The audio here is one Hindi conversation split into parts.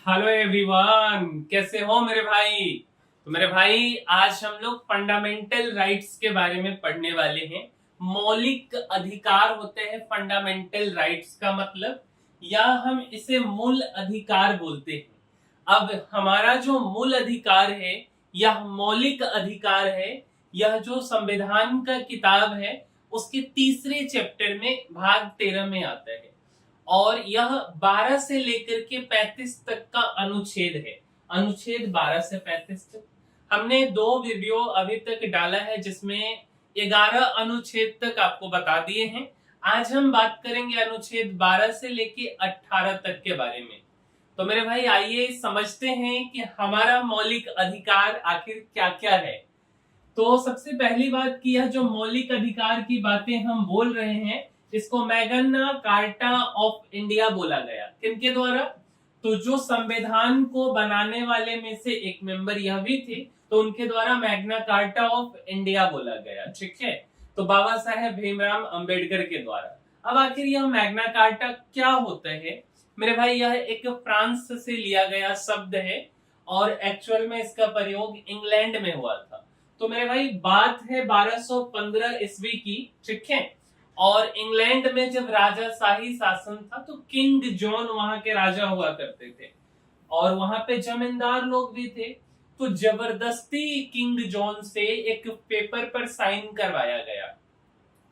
हेलो एवरीवन, कैसे हो मेरे भाई। तो मेरे भाई आज हम लोग फंडामेंटल राइट्स के बारे में पढ़ने वाले हैं। मौलिक अधिकार होते हैं फंडामेंटल राइट्स का मतलब, या हम इसे मूल अधिकार बोलते हैं। अब हमारा जो मूल अधिकार है, यह मौलिक अधिकार है, यह जो संविधान का किताब है उसके तीसरे चैप्टर में भाग 13 में आता है। और यह 12 से लेकर के 35 तक का अनुच्छेद है। अनुच्छेद 12 से 35 तक हमने दो वीडियो अभी तक डाला है जिसमें 11 अनुच्छेद तक आपको बता दिए हैं। आज हम बात करेंगे अनुच्छेद 12 से लेके 18 तक के बारे में। तो मेरे भाई आइए समझते हैं कि हमारा मौलिक अधिकार आखिर क्या क्या है। तो सबसे पहली बात कि यह जो मौलिक अधिकार की बातें हम बोल रहे हैं, इसको मैग्ना कार्टा ऑफ इंडिया बोला गया। किनके द्वारा? तो जो संविधान को बनाने वाले में से एक मेंबर यह भी थे, तो उनके द्वारा मैग्ना कार्टा ऑफ इंडिया बोला गया। ठीक है, तो बाबा साहेब भीमराव अंबेडकर के द्वारा। अब आखिर यह मैग्ना कार्टा क्या होता है मेरे भाई? यह एक फ्रांस से लिया गया शब्द है और एक्चुअल में इसका प्रयोग इंग्लैंड में हुआ था। तो मेरे भाई बात है 1215 ईस्वी की। ठीक है, और इंग्लैंड में जब राजा शाही शासन था तो किंग जॉन वहां के राजा हुआ करते थे और वहां पे जमींदार लोग भी थे। तो जबरदस्ती किंग जॉन से एक पेपर पर साइन करवाया गया।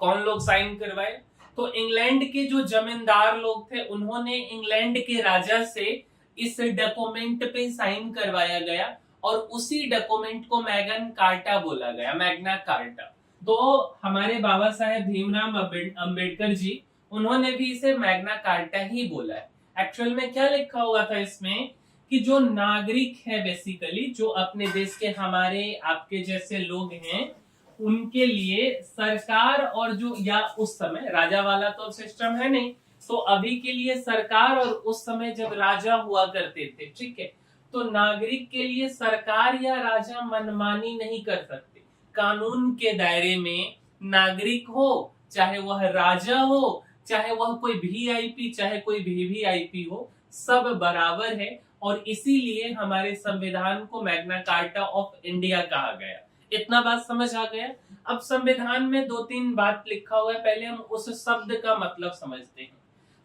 कौन लोग साइन करवाए? तो इंग्लैंड के जो जमींदार लोग थे उन्होंने इंग्लैंड के राजा से इस डॉक्यूमेंट पे साइन करवाया गया और उसी डॉक्यूमेंट को मैग्ना कार्टा बोला गया, मैग्ना कार्टा। तो हमारे बाबा साहेब भीमराव अंबेडकर जी, उन्होंने भी इसे मैग्ना कार्टा ही बोला है। एक्चुअल में क्या लिखा हुआ था इसमें कि जो नागरिक है, बेसिकली जो अपने देश के हमारे आपके जैसे लोग हैं, उनके लिए सरकार और जो, या उस समय राजा वाला तो सिस्टम है नहीं, तो अभी के लिए सरकार और उस समय जब राजा हुआ करते थे, ठीक है, तो नागरिक के लिए सरकार या राजा मनमानी नहीं कर सकते। कानून के दायरे में नागरिक हो, चाहे वह राजा हो, चाहे वह कोई वीआईपी, चाहे कोई वीवीआईपी हो, सब बराबर है। और इसीलिए हमारे संविधान को मैग्ना कार्टा ऑफ इंडिया कहा गया। इतना बात समझ आ गया। अब संविधान में दो तीन बात लिखा हुआ है, पहले हम उस शब्द का मतलब समझते हैं।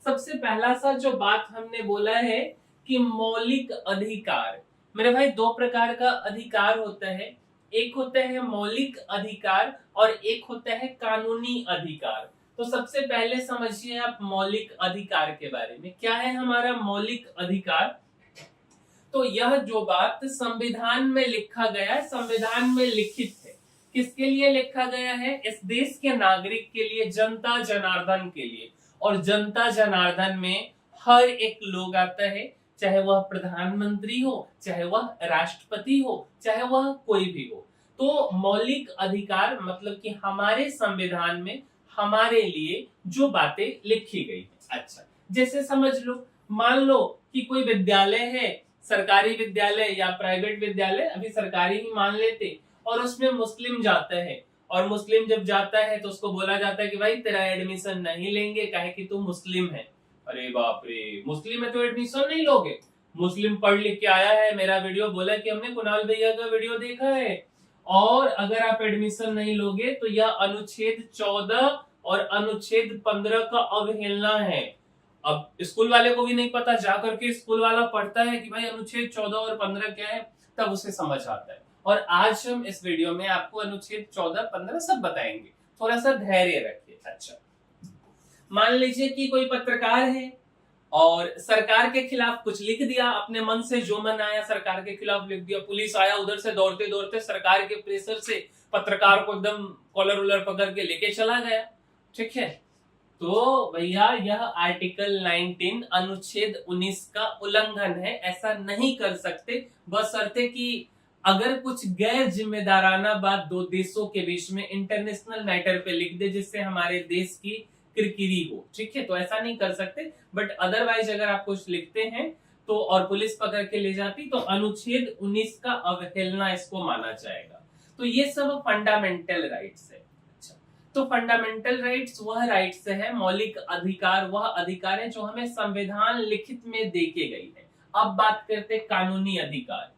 सबसे पहला सा जो बात हमने बोला है कि मौलिक अधिकार। मेरे भाई दो प्रकार का अधिकार होता है, एक होता है मौलिक अधिकार और एक होता है कानूनी अधिकार। तो सबसे पहले समझिए आप मौलिक अधिकार के बारे में। क्या है हमारा मौलिक अधिकार? तो यह जो बात संविधान में लिखा गया है, संविधान में लिखित है, किसके लिए लिखा गया है? इस देश के नागरिक के लिए, जनता जनार्दन के लिए। और जनता जनार्दन में हर एक लोग आता है, चाहे वह प्रधानमंत्री हो, चाहे वह राष्ट्रपति हो, चाहे वह कोई भी हो। तो मौलिक अधिकार मतलब कि हमारे संविधान में हमारे लिए जो बातें लिखी गई है। अच्छा, जैसे समझ लो, मान लो कि कोई विद्यालय है, सरकारी विद्यालय या प्राइवेट विद्यालय, अभी सरकारी ही मान लेते, और उसमें मुस्लिम जाता है, और मुस्लिम जब जाता है तो उसको बोला जाता है कि भाई तेरा एडमिशन नहीं लेंगे, काहे कि तू मुस्लिम है। अरे बाप रे, मुस्लिम है तो एडमिशन नहीं लोगे? मुस्लिम पढ़ लिख के आया है, मेरा वीडियो बोला कि हमने कुणाल भैया का वीडियो देखा है, और अगर आप एडमिशन नहीं लोगे तो यह अनुच्छेद 14 और अनुच्छेद 15 का अवहेलना है। अब स्कूल वाले को भी नहीं पता, जाकर के स्कूल वाला पढ़ता है कि भाई अनुच्छेद 14 और 15 क्या है, तब उसे समझ आता है। और आज हम इस वीडियो में आपको अनुच्छेद 14, 15 सब बताएंगे, थोड़ा सा धैर्य रखिए। अच्छा, मान लीजिए कि कोई पत्रकार है और सरकार के खिलाफ कुछ लिख दिया, अपने मन से जो मन आया सरकार के खिलाफ लिख दिया। पुलिस आया उधर से दौड़ते दौड़ते, सरकार के प्रेशर से पत्रकार को एकदम कॉलर उलर पकड़ के लेके चला गया। ठीक है, तो भैया यह आर्टिकल 19 अनुच्छेद 19 का उल्लंघन है, ऐसा नहीं कर सकते। बशर्ते कि अगर कुछ गैर जिम्मेदाराना बात दो देशों के बीच में इंटरनेशनल मैटर पे लिख दे जिससे हमारे देश की किरकिरी हो, ठीक है, तो ऐसा नहीं कर सकते। बट अदरवाइज अगर आप कुछ लिखते हैं तो, और पुलिस पकड़ के ले जाती, तो अनुच्छेद 19 का अवहेलना इसको माना जाएगा। तो ये सब फंडामेंटल राइट्स है। तो फंडामेंटल राइट्स वह राइट्स है, मौलिक अधिकार वह अधिकार है जो हमें संविधान लिखित में देके गई है। अब बात करते हैं कानूनी अधिकार।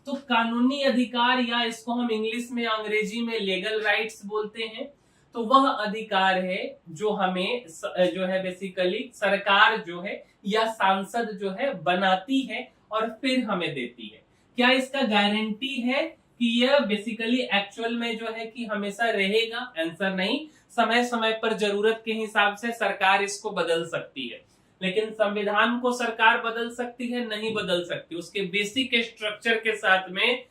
तो कानूनी अधिकार, या इसको हम इंग्लिश में अंग्रेजी में लीगल राइट्स बोलते हैं, तो वह अधिकार है जो हमें जो है बेसिकली सरकार जो है या सांसद जो है बनाती है और फिर हमें देती है। क्या इसका गारंटी है कि यह बेसिकली एक्चुअल में जो है कि हमेशा रहेगा? आंसर नहीं। समय समय पर जरूरत के हिसाब से सरकार इसको बदल सकती है, लेकिन संविधान को सरकार बदल सकती है? नहीं बदल सकती। उसके बेसिक स्ट्रक्चर के साथ में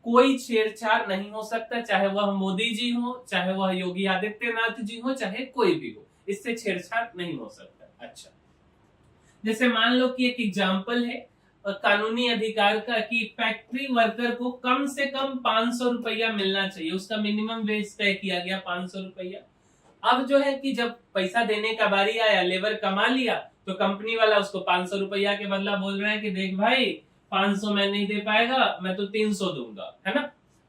कोई छेड़छाड़ नहीं हो सकता, चाहे वह मोदी जी हो, चाहे वह योगी आदित्यनाथ जी हो, चाहे कोई भी हो, इससे छेड़छाड़ नहीं हो सकता। अच्छा, जैसे मान लो कि एक एग्जाम्पल है कानूनी अधिकार का कि फैक्ट्री वर्कर को कम से कम 500 रुपया मिलना चाहिए, उसका मिनिमम वेज तय किया गया 500 रुपया। अब जो है कि जब पैसा देने का बारी आया, लेबर कमा लिया, तो कंपनी वाला उसको 500 रुपया के बदला बोल रहा है कि देख भाई 500 मैं नहीं दे पाएगा, मैं तो 300 दूंगा, है ना।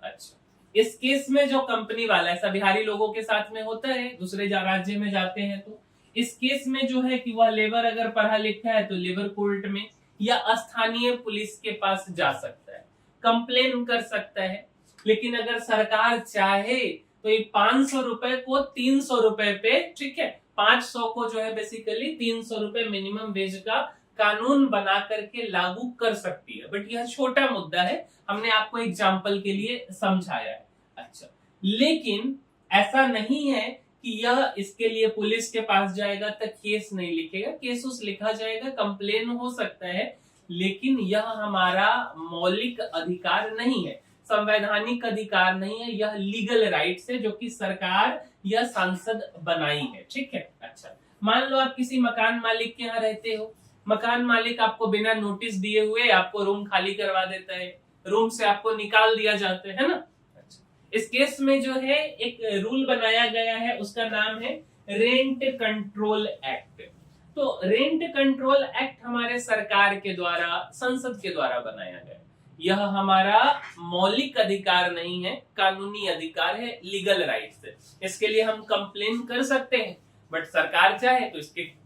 अच्छा, इस केस में जो कंपनी वाला, ऐसा बिहारी लोगों के साथ में होता है, दूसरे राज्य में जाते हैं तो इस केस में जो है कि वह लेबर अगर पढ़ा लिखा है तो लेबर कोर्ट में या स्थानीय पुलिस के पास जा सकता है, कंप्लेन कर सकता है। लेकिन अगर सरकार चाहे तो ये 500 रुपए को 300 रुपए पे, ठीक है, 500 को जो है बेसिकली 300 रुपए मिनिमम वेज का कानून बना करके लागू कर सकती है। बट यह छोटा मुद्दा है, हमने आपको एग्जाम्पल के लिए समझाया है। अच्छा, लेकिन ऐसा नहीं है कि यह इसके लिए पुलिस के पास जाएगा तो केस नहीं लिखेगा, केस उस लिखा जाएगा, कंप्लेन हो सकता है, लेकिन यह हमारा मौलिक अधिकार नहीं है, संवैधानिक अधिकार नहीं है, यह लीगल राइट्स है जो कि सरकार या सांसद बनाई है। ठीक है। अच्छा, मान लो आप किसी मकान मालिक के यहाँ रहते हो, मकान मालिक आपको बिना नोटिस दिए हुए आपको रूम खाली करवा देता है, रूम से आपको निकाल दिया जाता है ना। इस केस में जो है एक रूल बनाया गया है, उसका नाम है रेंट कंट्रोल एक्ट। तो रेंट कंट्रोल एक्ट हमारे सरकार के द्वारा, संसद के द्वारा बनाया गया। यह हमारा मौलिक अधिकार नहीं है, कानूनी अधिकार है, लीगल राइट्स है। इसके लिए हम कंप्लेन कर सकते हैं, बट सरकार चाहे तो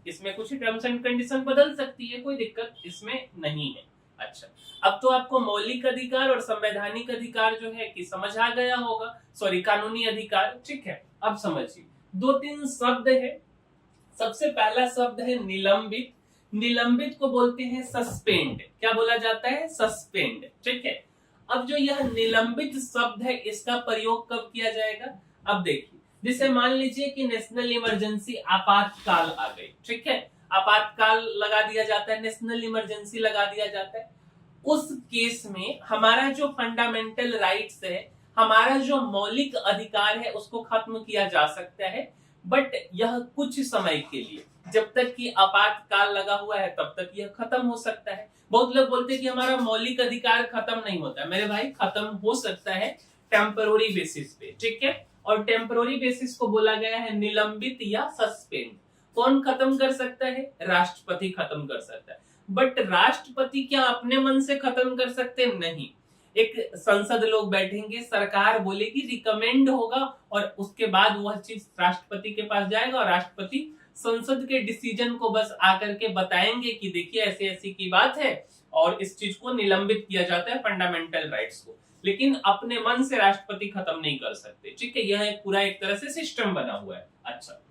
इसमें कुछ टर्म्स एंड कंडीशन बदल सकती है, कोई दिक्कत इसमें नहीं है। अच्छा, अब तो आपको मौलिक अधिकार और संवैधानिक अधिकार जो है कि समझ आ गया होगा, सॉरी कानूनी अधिकार। ठीक है, अब समझिए, 2-3 शब्द है। सबसे पहला शब्द है निलंबित। निलंबित को बोलते हैं सस्पेंड। क्या बोला जाता है? सस्पेंड। ठीक है। अब जो यह निलंबित शब्द है, इसका प्रयोग कब किया जाएगा? अब देखिए, जैसे मान लीजिए कि नेशनल इमरजेंसी, आपातकाल आ गई, ठीक है, आपातकाल लगा दिया जाता है, नेशनल इमरजेंसी लगा दिया जाता है। उस केस में हमारा जो फंडामेंटल राइट्स है, हमारा जो मौलिक अधिकार है, उसको खत्म किया जा सकता है, बट यह कुछ समय के लिए, जब तक कि आपातकाल लगा हुआ है तब तक यह खत्म हो सकता है। बहुत लोग बोलते हैं कि हमारा मौलिक अधिकार खत्म नहीं होता। मेरे भाई, खत्म हो सकता है टेम्पररी बेसिस पे, ठीक है। और टेम्पररी बेसिस को बोला गया है निलंबित या सस्पेंड। कौन खत्म कर सकता है? राष्ट्रपति खत्म कर सकता है। बट राष्ट्रपति क्या अपने मन से खत्म कर सकते? नहीं। एक संसद लोग बैठेंगे, सरकार बोलेगी, रिकमेंड होगा, और उसके बाद वह चीज राष्ट्रपति के पास जाएगा, और राष्ट्रपति संसद के डिसीजन को बस आकर के बताएंगे कि देखिए ऐसी ऐसी की बात है, और इस चीज को निलंबित किया जाता है, फंडामेंटल राइट्स को। लेकिन अपने मन से राष्ट्रपति खत्म नहीं कर सकते। ठीक है, यह पूरा एक तरह से सिस्टम बना हुआ है। अच्छा,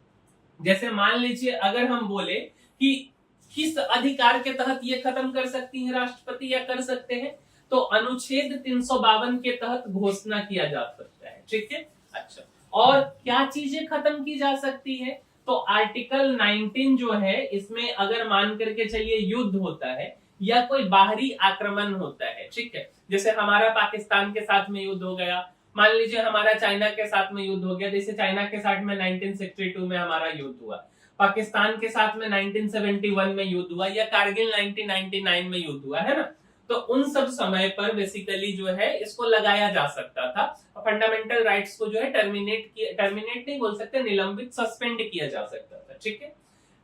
जैसे मान लीजिए अगर हम बोले कि किस अधिकार के तहत ये खत्म कर सकती है राष्ट्रपति या कर सकते हैं, तो अनुच्छेद 352 के तहत घोषणा किया जा सकता है। ठीक है। अच्छा, और क्या चीजें खत्म की जा सकती है? तो आर्टिकल 19 जो है, इसमें अगर मान करके चलिए युद्ध होता है या कोई बाहरी आक्रमण होता है, ठीक है, जैसे हमारा पाकिस्तान के साथ में युद्ध हो गया, मान लीजिए हमारा चाइना के साथ में युद्ध हो गया, जैसे चाइना के साथ में 1962 में हमारा युद्ध हुआ, पाकिस्तान के साथ में 1971 में युद्ध हुआ, या कारगिल 1999 में युद्ध हुआ, है ना। तो उन सब समय पर बेसिकली जो है इसको लगाया जा सकता था, फंडामेंटल राइट्स को जो है टर्मिनेट नहीं बोल सकते, निलंबित, सस्पेंड किया जा सकता था। ठीक है।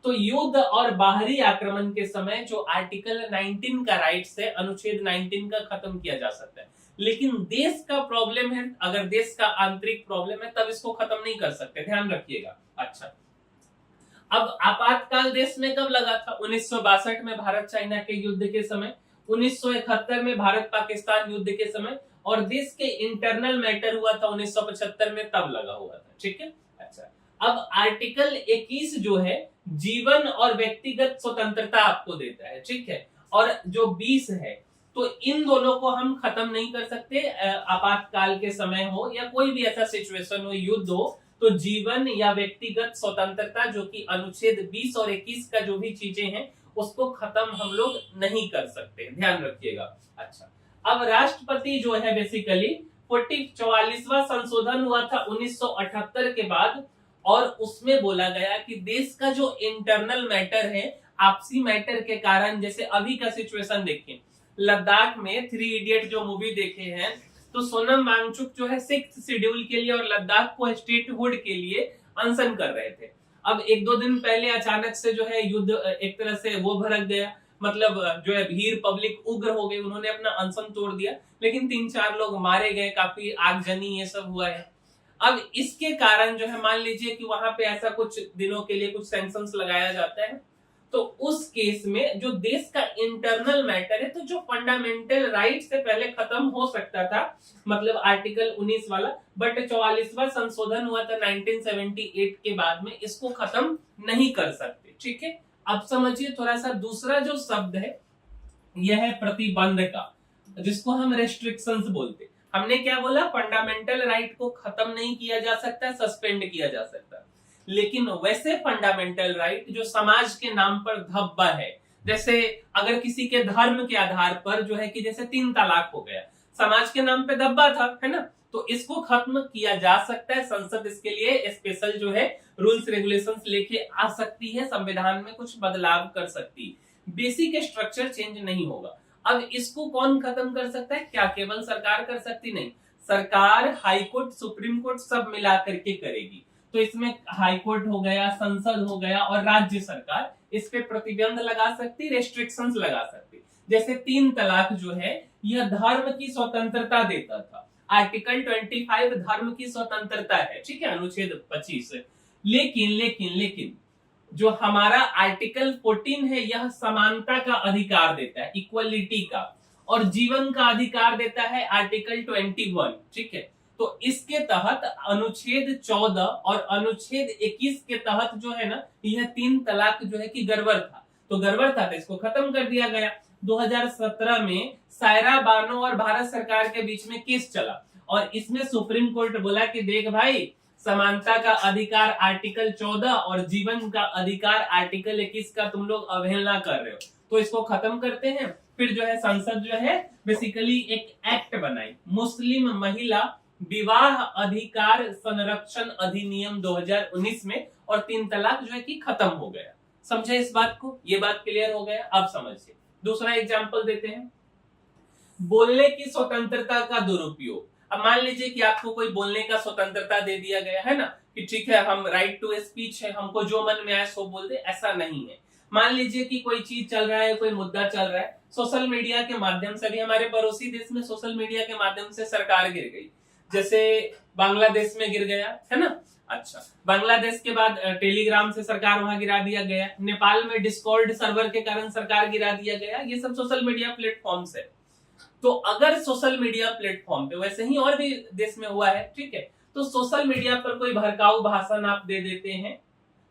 तो युद्ध और बाहरी आक्रमण के समय जो आर्टिकल 19 का राइट्स है, अनुच्छेद 19 का खत्म किया जा सकता है। लेकिन देश का प्रॉब्लम है, अगर देश का आंतरिक प्रॉब्लम है, तब इसको खत्म नहीं कर सकते, ध्यान रखिएगा। अच्छा, अब आपातकाल देश में कब लगा था? 1962 में भारत चाइना के युद्ध के समय। 1971 में भारत पाकिस्तान युद्ध के समय, और देश के इंटरनल मैटर हुआ था 1975 में, तब लगा हुआ था। ठीक है, अच्छा। अब आर्टिकल 21 जो है जीवन और व्यक्तिगत स्वतंत्रता आपको देता है। ठीक है, और जो 20 है तो इन दोनों को हम खत्म नहीं कर सकते। आपातकाल के समय हो या कोई भी ऐसा सिचुएशन हो, युद्ध हो, तो जीवन या व्यक्तिगत स्वतंत्रता जो कि अनुच्छेद 20 और 21 का जो भी चीजें हैं उसको खत्म हम लोग नहीं कर सकते, ध्यान रखिएगा। अच्छा, अब राष्ट्रपति जो है बेसिकली 44वां संशोधन हुआ था 1978 के बाद, और उसमें बोला गया कि देश का जो इंटरनल मैटर है, आपसी मैटर के कारण, जैसे अभी का सिचुएशन देखिए, लद्दाख में 3 इडियट जो मूवी देखे हैं, तो सोनम वांगचुक जो है 6th शेड्यूल के लिए और लद्दाख को स्टेटहुड के लिए अनशन कर रहे थे। अब 1-2 दिन पहले अचानक से जो है युद्ध एक तरह से वो भड़क गया, मतलब जो है भीड़ पब्लिक उग्र हो गई, उन्होंने अपना अनशन तोड़ दिया, लेकिन 3-4 लोग मारे गए, काफी आगजनी ये सब हुआ है। अब इसके कारण जो है मान लीजिए कि वहां पे ऐसा कुछ दिनों के लिए कुछ सैंक्शंस लगाया जाता है, तो उस केस में जो देश का इंटरनल मैटर है, तो जो फंडामेंटल राइट से पहले खत्म हो सकता था, मतलब आर्टिकल 19 वाला, बट 44वां संशोधन हुआ था 1978 के बाद में, इसको खत्म नहीं कर सकते। ठीक है, अब समझिए थोड़ा सा दूसरा जो शब्द है यह है प्रतिबंध का, जिसको हम रेस्ट्रिक्शंस बोलते। हमने क्या बोला, फंडामेंटल राइट को खत्म नहीं किया जा सकता, सस्पेंड किया जा सकता, लेकिन वैसे फंडामेंटल राइट जो समाज के नाम पर धब्बा है, जैसे अगर किसी के धर्म के आधार पर जो है कि जैसे 3 तलाक हो गया, समाज के नाम पे धब्बा था, है ना, तो इसको खत्म किया जा सकता है। संसद इसके लिए स्पेशल जो है रूल्स रेगुलेशंस लेके आ सकती है, संविधान में कुछ बदलाव कर सकती है, बेसिक स्ट्रक्चर चेंज नहीं होगा। अब इसको कौन खत्म कर सकता है? क्या केवल सरकार कर सकती? नहीं, सरकार, हाई कोर्ट, सुप्रीम कोर्ट सब मिला करके करेगी। तो इसमें हाई कोर्ट हो गया, संसद हो गया, और राज्य सरकार इस पे प्रतिबंध लगा सकती, रेस्ट्रिक्शंस लगा सकती। जैसे 3 तलाक जो है यह धर्म की स्वतंत्रता देता था, आर्टिकल 25 धर्म की स्वतंत्रता है, ठीक है, अनुच्छेद 25। लेकिन जो हमारा आर्टिकल 14 है यह समानता का अधिकार देता है, इक्वलिटी का, और जीवन का अधिकार देता है आर्टिकल 21। ठीक है, तो इसके तहत अनुच्छेद 14 और अनुच्छेद 21 के तहत जो है ना, यह 3 तलाक जो है कि गड़बड़ था, तो इसको खत्म कर दिया गया। 2017 में सायरा बानो और भारत सरकार के बीच में केस चला, और इसमें सुप्रीम कोर्ट बोला कि देख भाई, समानता का अधिकार आर्टिकल 14 और जीवन का अधिकार आर्टिकल 21 का तुम लोग अवहेलना कर रहे हो, तो इसको खत्म करते हैं। फिर जो है संसद जो है बेसिकली एक एक्ट बनाई, मुस्लिम महिला विवाह अधिकार संरक्षण अधिनियम 2019 में, और 3 तलाक जो है कि खत्म हो गया। समझे इस बात को? ये बात क्लियर हो गया? अब समझिए दूसरा एग्जांपल देते हैं, बोलने की स्वतंत्रता का दुरुपयोग। अब मान लीजिए कि आपको कोई बोलने का स्वतंत्रता दे दिया गया है ना, कि ठीक है हम राइट टू स्पीच है, हमको जो मन में आए सो बोल दे, ऐसा नहीं है। मान लीजिए कि कोई चीज चल रहा है, कोई मुद्दा चल रहा है, सोशल मीडिया के माध्यम से, भी हमारे पड़ोसी देश में सोशल मीडिया के माध्यम से सरकार गिर गई, जैसे बांग्लादेश में गिर गया है ना। अच्छा, बांग्लादेश के बाद टेलीग्राम से सरकार वहां गिरा दिया गया, नेपाल में डिस्कॉर्ड सर्वर के कारण सरकार गिरा दिया गया, ये सब सोशल मीडिया प्लेटफॉर्म है। तो अगर सोशल मीडिया प्लेटफॉर्म पे, वैसे ही और भी देश में हुआ है, ठीक है, तो सोशल मीडिया पर कोई भड़काऊ भाषण आप दे देते हैं,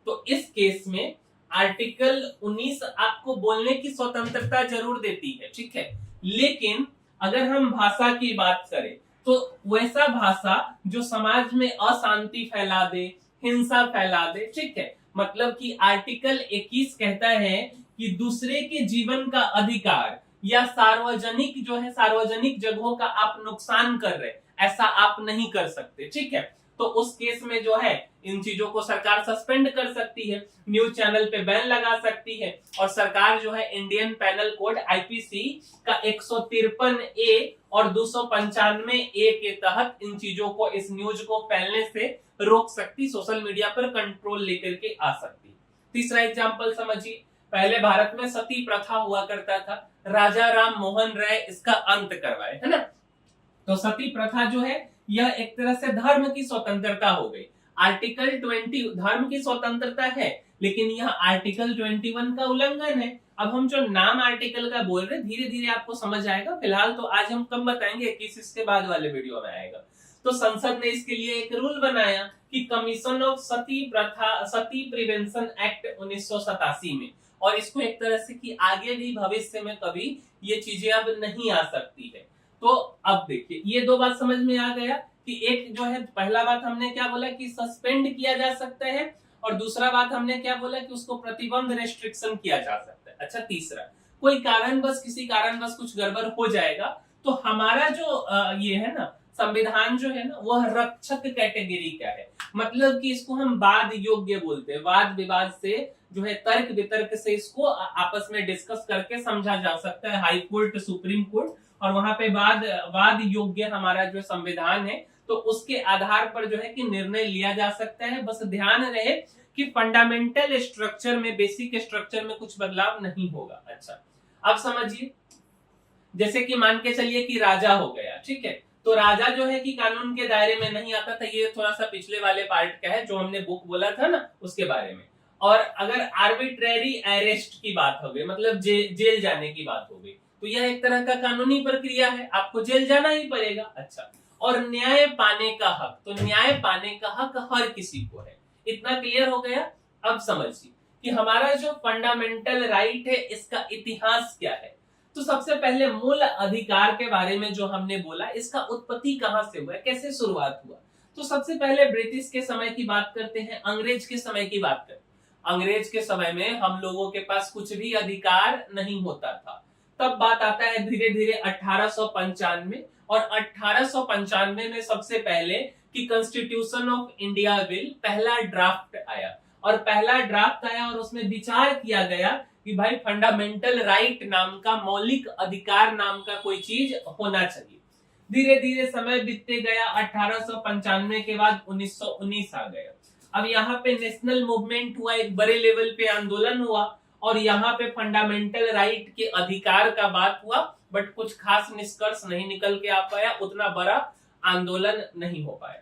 तो इस केस में आर्टिकल 19 आपको बोलने की स्वतंत्रता जरूर देती है, ठीक है, लेकिन अगर हम भाषा की बात करें तो वैसा भाषा जो समाज में अशांति फैला दे, हिंसा फैला दे, ठीक है, मतलब कि आर्टिकल 21 कहता है कि दूसरे के जीवन का अधिकार या सार्वजनिक जो है, सार्वजनिक जगहों का आप नुकसान कर रहे, ऐसा आप नहीं कर सकते, ठीक है। तो उस केस में जो है इन चीजों को सरकार सस्पेंड कर सकती है, न्यूज चैनल पे बैन लगा सकती है, और सरकार जो है इंडियन पैनल कोड आईपीसी का 153A और 295A के तहत इन चीजों को, इस न्यूज को फैलने से रोक सकती, सोशल मीडिया पर कंट्रोल लेकर के आ सकती। तीसरा एग्जांपल समझिए, पहले भारत में सती प्रथा हुआ करता था, राजा राम मोहन राय इसका अंत करवाए, है ना। तो सती प्रथा जो है यह एक तरह से धर्म की स्वतंत्रता हो गई। आर्टिकल 20 धर्म की स्वतंत्रता है, लेकिन यह आर्टिकल 21 का उल्लंघन है। अब हम जो नाम आर्टिकल का बोल रहे धीरे धीरे आपको समझ आएगा, फिलहाल तो आज हम कम बताएंगे, 21 इसके बाद वाले वीडियो में आएगा। तो संसद ने इसके लिए एक रूल बनाया कि commission of Sati prevention act 1987 में, और इसको एक तरह से कि आगे भी भविष्य में कभी ये चीजें अब नहीं आ सकती है। तो अब देखिए ये दो बात समझ में आ गया कि एक जो है पहला बात हमने क्या बोला कि सस्पेंड किया जा सकता है, और दूसरा बात हमने क्या बोला कि उसको प्रतिबंध रेस्ट्रिक्शन किया जा सकता है। अच्छा, तीसरा कोई कारणवश किसी कारणवश कुछ गड़बड़ हो जाएगा तो हमारा जो ये है ना संविधान जो है ना वह रक्षक कैटेगरी का है, मतलब कि इसको हम वाद योग्य बोलते हैं। वाद विवाद से जो है तर्क वितर्क से इसको आपस में डिस्कस करके समझा जा सकता है, हाई कोर्ट सुप्रीम कोर्ट, और वहां पे वाद योग्य हमारा जो संविधान है तो उसके आधार पर जो है कि निर्णय लिया जा सकता है। बस ध्यान रहे कि फंडामेंटल स्ट्रक्चर में, बेसिक स्ट्रक्चर में कुछ बदलाव नहीं होगा। अच्छा, अब समझिए, जैसे कि मान के चलिए कि राजा हो गया, ठीक है, तो राजा जो है कि कानून के दायरे में नहीं आता था। ये थोड़ा सा पिछले वाले पार्ट का है जो हमने बुक बोला था ना उसके बारे में। और अगर आर्बिट्रेरी अरेस्ट की बात हो गई, मतलब जेल जाने की बात हो गई, तो यह एक तरह का कानूनी प्रक्रिया है, आपको जेल जाना ही पड़ेगा। अच्छा, और न्याय पाने का हक, तो न्याय पाने का हक हर किसी को है। इतना क्लियर हो गया। अब समझिए कि हमारा जो फंडामेंटल राइट है इसका इतिहास क्या है। तो सबसे पहले मूल अधिकार के बारे में जो हमने बोला, इसका उत्पत्ति कहां से हुआ, कैसे शुरुआत हुआ। तो सबसे पहले ब्रिटिश के समय की बात करते हैं, अंग्रेज के समय की बात करते हैं। अंग्रेज के समय में हम लोगों के पास कुछ भी अधिकार नहीं होता था। तब बात आता है धीरे धीरे 1895, और 1895 में सबसे पहले कि कॉन्स्टिट्यूशन ऑफ इंडिया बिल पहला ड्राफ्ट आया, और पहला ड्राफ्ट आया और उसमें विचार किया गया कि भाई फंडामेंटल राइट नाम का, मौलिक अधिकार नाम का कोई चीज होना चाहिए। धीरे धीरे समय बीतते गया, 1895 के बाद 1919 आ गया। अब यहाँ पे नेशनल मूवमेंट हुआ, एक बड़े लेवल पे आंदोलन हुआ, और यहाँ पे फंडामेंटल राइट के अधिकार का बात हुआ, बट कुछ खास निष्कर्ष नहीं निकल के आ पाया, उतना बड़ा आंदोलन नहीं हो पाया।